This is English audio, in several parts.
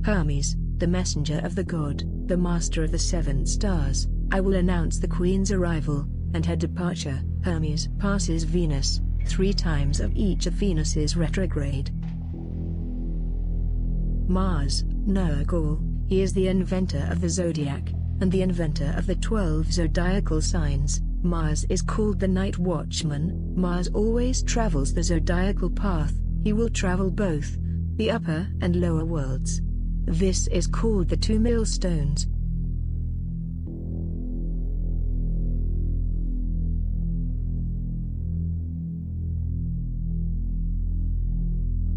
Hermes, the messenger of the god, the master of the 7 stars, I will announce the queen's arrival and her departure. Hermes passes Venus 3 times of each of Venus's retrograde. Mars, Nergal, he is the inventor of the zodiac, and the inventor of the 12 zodiacal signs. Mars is called the night watchman. Mars always travels the zodiacal path. He will travel both the upper and lower worlds. This is called the 2 millstones.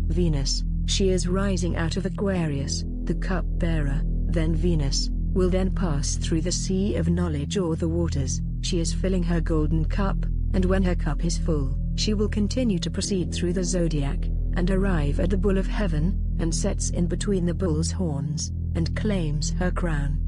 Venus, she is rising out of Aquarius, the cup-bearer. Then Venus will then pass through the sea of knowledge or the waters. She is filling her golden cup, and when her cup is full, she will continue to proceed through the zodiac, and arrive at the bull of heaven, and sets in between the bull's horns, and claims her crown.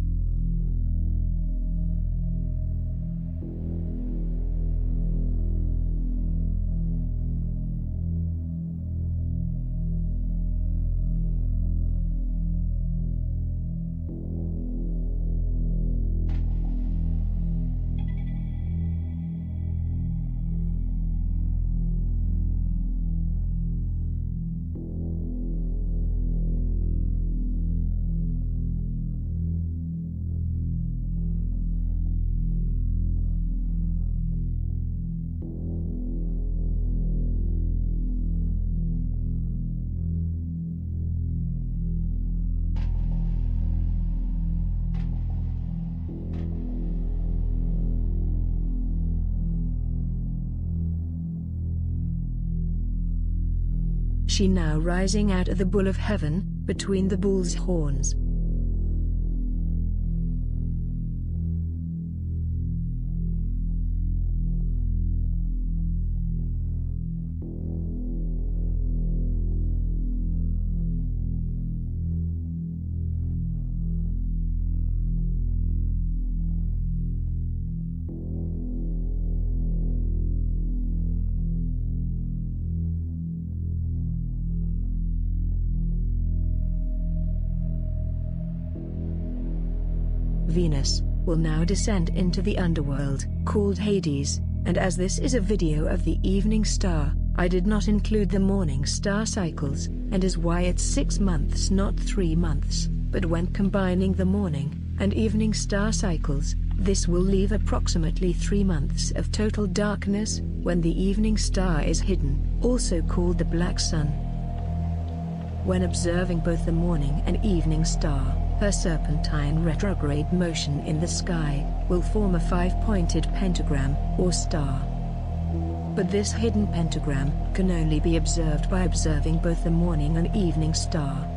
She now rising out of the bull of heaven, between the bull's horns. Venus will now descend into the underworld, called Hades, and as this is a video of the evening star, I did not include the morning star cycles, and is why it's 6 months not 3 months, but when combining the morning and evening star cycles, this will leave approximately 3 months of total darkness, when the evening star is hidden, also called the black sun. When observing both the morning and evening star, her serpentine retrograde motion in the sky will form a 5-pointed pentagram or star. But this hidden pentagram can only be observed by observing both the morning and evening star.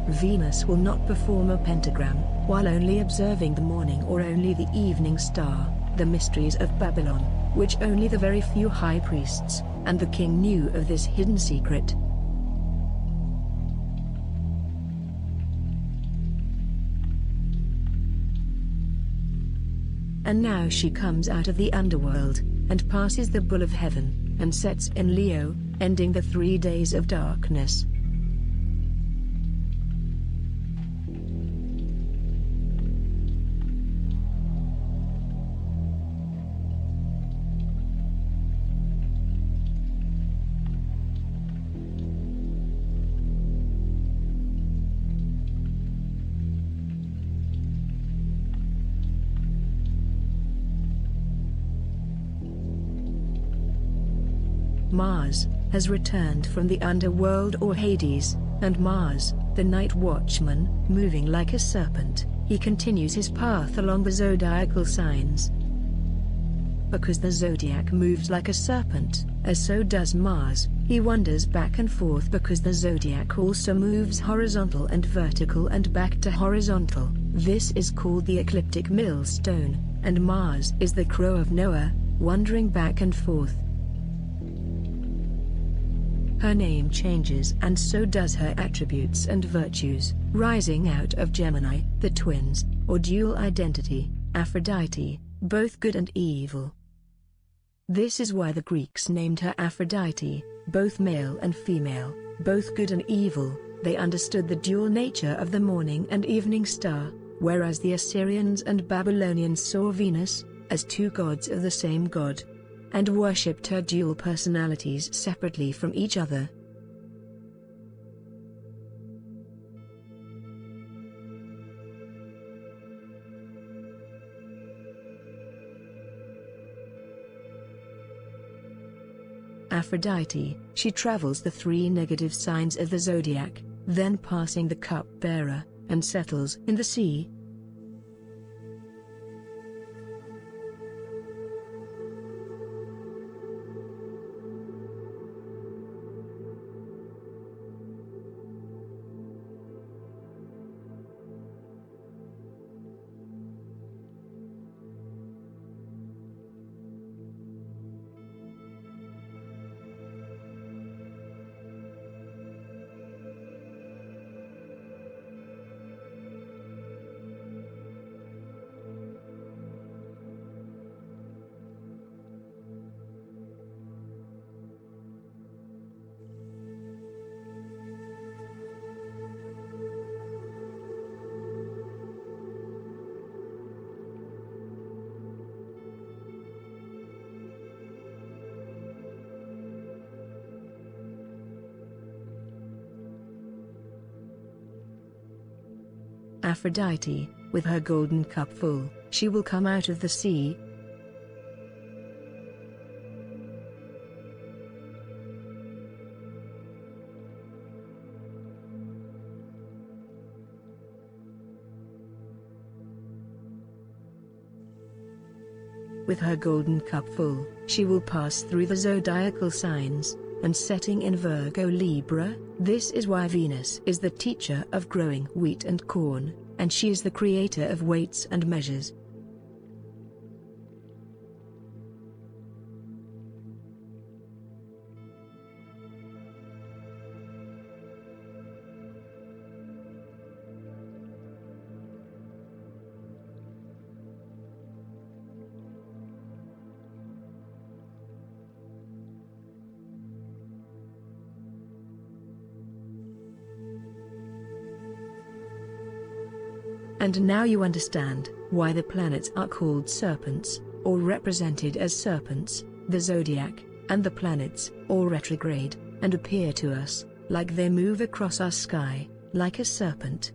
Venus will not perform a pentagram while only observing the morning or only the evening star. The mysteries of Babylon, which only the very few high priests and the king knew of this hidden secret. And now she comes out of the underworld, and passes the bull of heaven, and sets in Leo, ending the 3 days of darkness. Mars has returned from the underworld or Hades, and Mars, the night watchman, moving like a serpent, he continues his path along the zodiacal signs. Because the zodiac moves like a serpent, as so does Mars, he wanders back and forth because the zodiac also moves horizontal and vertical and back to horizontal. This is called the ecliptic millstone, and Mars is the crow of Noah, wandering back and forth. Her name changes and so does her attributes and virtues, rising out of Gemini, the twins, or dual identity, Aphrodite, both good and evil. This is why the Greeks named her Aphrodite, both male and female, both good and evil, They understood the dual nature of the morning and evening star, whereas the Assyrians and Babylonians saw Venus as two gods of the same god, and worshipped her dual personalities separately from each other. Aphrodite, she travels the three negative signs of the zodiac, then passing the cup-bearer, and settles in the sea. Aphrodite, with her golden cup full, she will come out of the sea. With her golden cup full, she will pass through the zodiacal signs, and setting in Virgo Libra. This is why Venus is the teacher of growing wheat and corn, and she is the creator of weights and measures. And now you understand why the planets are called serpents, or represented as serpents, the zodiac, and the planets, or retrograde, and appear to us like they move across our sky, like a serpent.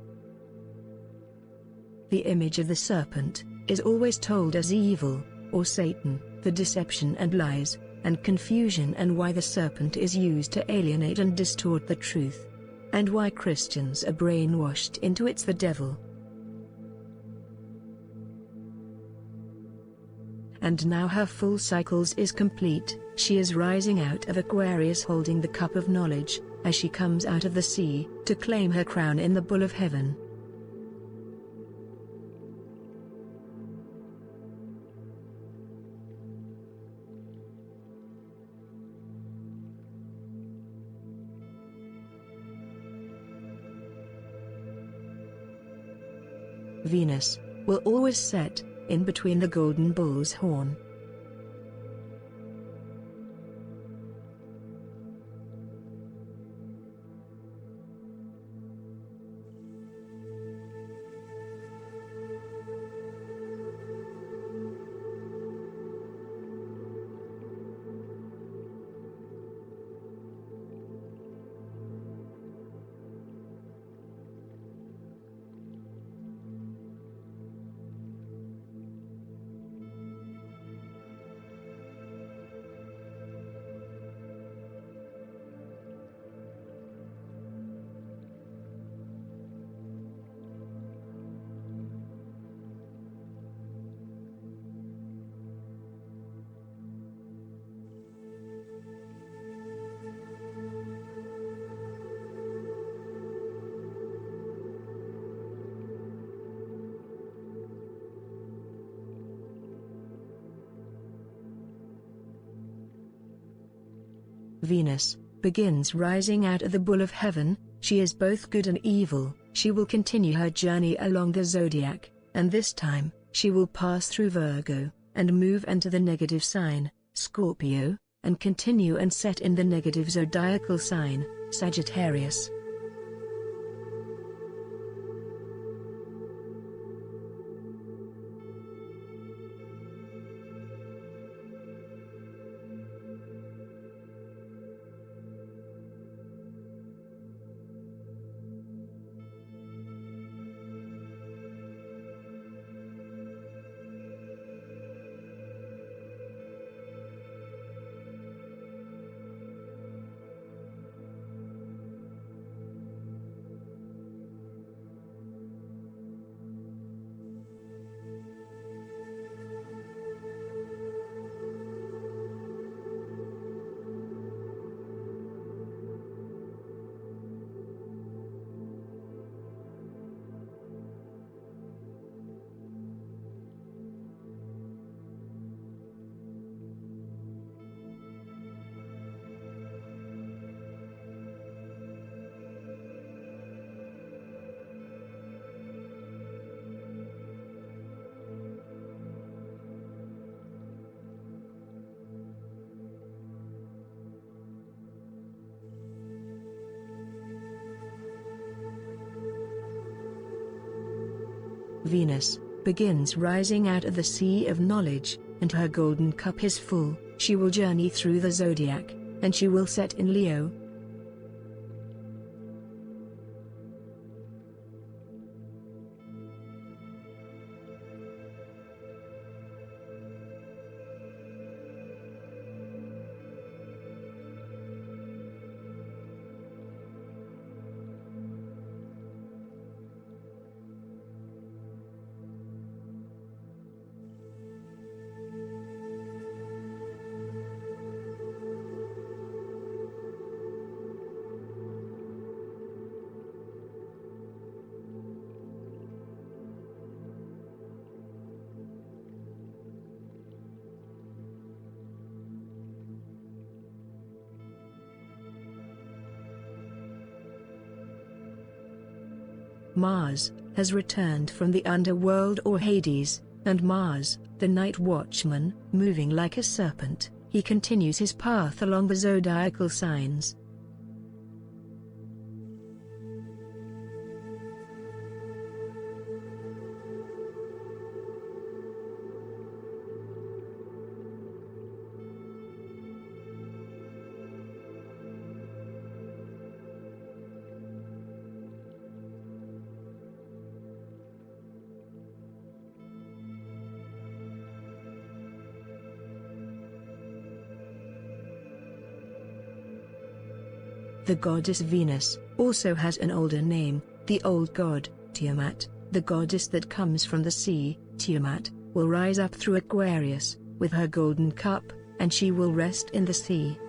The image of the serpent is always told as evil, or Satan, the deception and lies, and confusion, and why the serpent is used to alienate and distort the truth, and why Christians are brainwashed into it's the devil. And now her full cycles is complete. She is rising out of Aquarius holding the cup of knowledge, as she comes out of the sea, to claim her crown in the bull of heaven. Venus will always set in between the golden bull's horn. Venus begins rising out of the bull of heaven. She is both good and evil. She will continue her journey along the zodiac, and this time, she will pass through Virgo, and move into the negative sign, Scorpio, and continue and set in the negative zodiacal sign, Sagittarius. Venus, begins rising out of the sea of knowledge, and her golden cup is full. She will journey through the zodiac, and she will set in Leo. Mars has returned from the underworld or Hades, and Mars, the night watchman, moving like a serpent, he continues his path along the zodiacal signs. The goddess Venus also has an older name, the old god, Tiamat, the goddess that comes from the sea. Tiamat will rise up through Aquarius, with her golden cup, and she will rest in the sea.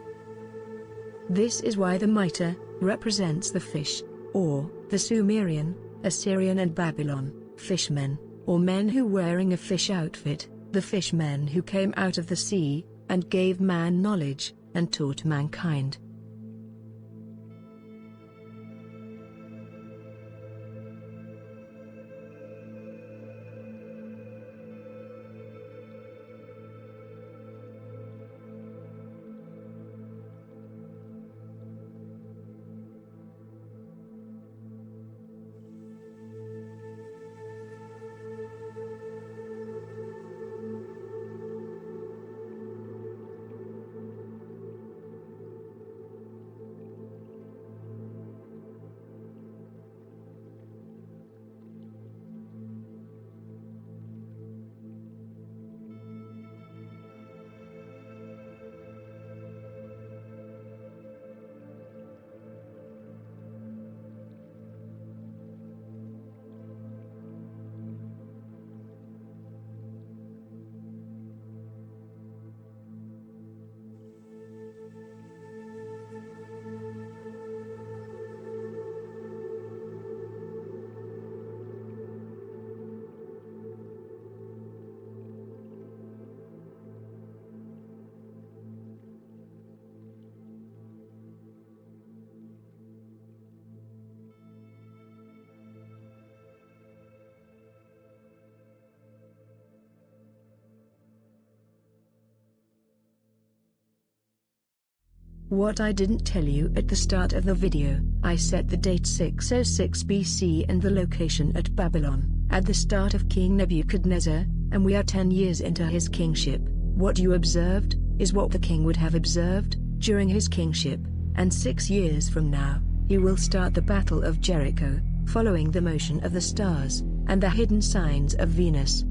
This is why the mitre represents the fish, or the Sumerian, Assyrian and Babylon, fishmen, or men who wearing a fish outfit, the fishmen who came out of the sea, and gave man knowledge, and taught mankind. What I didn't tell you at the start of the video, I set the date 606 BC and the location at Babylon, at the start of King Nebuchadnezzar, and we are 10 years into his kingship. What you observed is what the king would have observed during his kingship, and 6 years from now, he will start the Battle of Jericho, following the motion of the stars and the hidden signs of Venus.